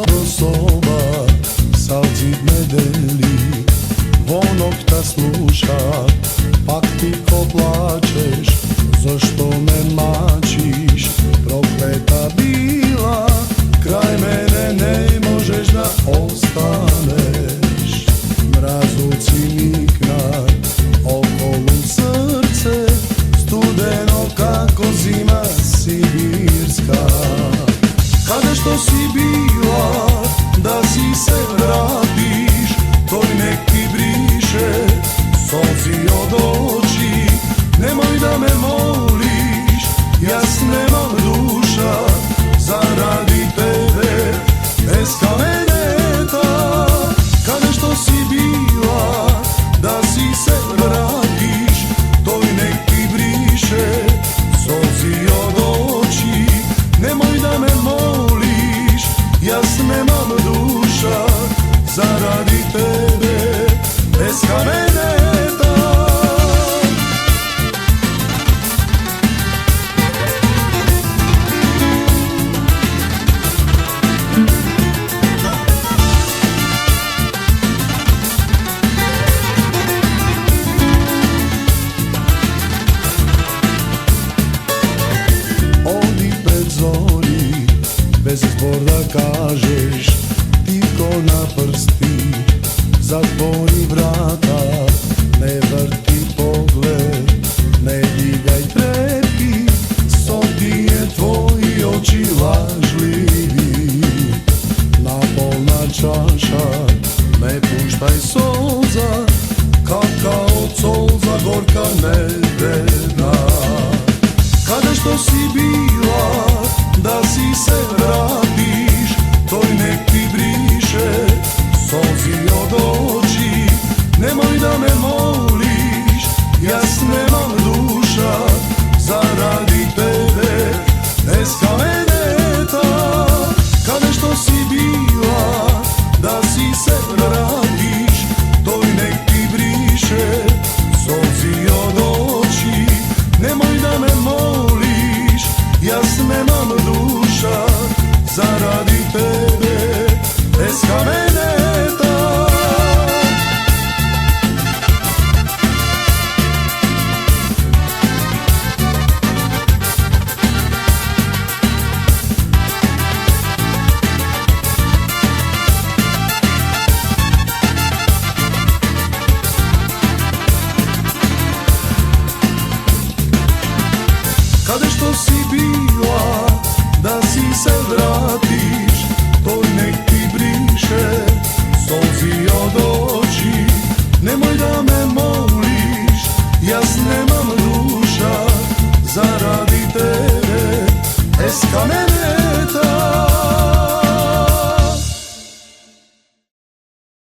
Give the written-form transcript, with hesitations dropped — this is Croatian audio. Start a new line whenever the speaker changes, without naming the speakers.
do soba, salcit me deli, onog ta sluša, pak ti ko plačeš, zašto me mačiš, prokleta bila, kraj mene ne možeš da ostaneš. Mrazu cinikna, okolo srce, studeno kako zima sibirska. Kada što si bila, da si se vratiš, to nek ti briše solzi od oči. Nemoj da me moliš, jas nemam duša, zaradi tebe bez kameneta. Kada što si bila, da si se vratiš, to nek ti briše solzi od oči. Nemoj da me moliš, jas nemam duša, zaradi tebe bez kameneta. Odi pred zori, bez zbor da kažeš, ti ko na prsti, zatvori vrata, ne vrti pogled, ne digaj trepki, so ti je tvoji oči lažljivi. Napolna čaša, ne puštaj solza, kaka od solza gorka nedena. Kada što si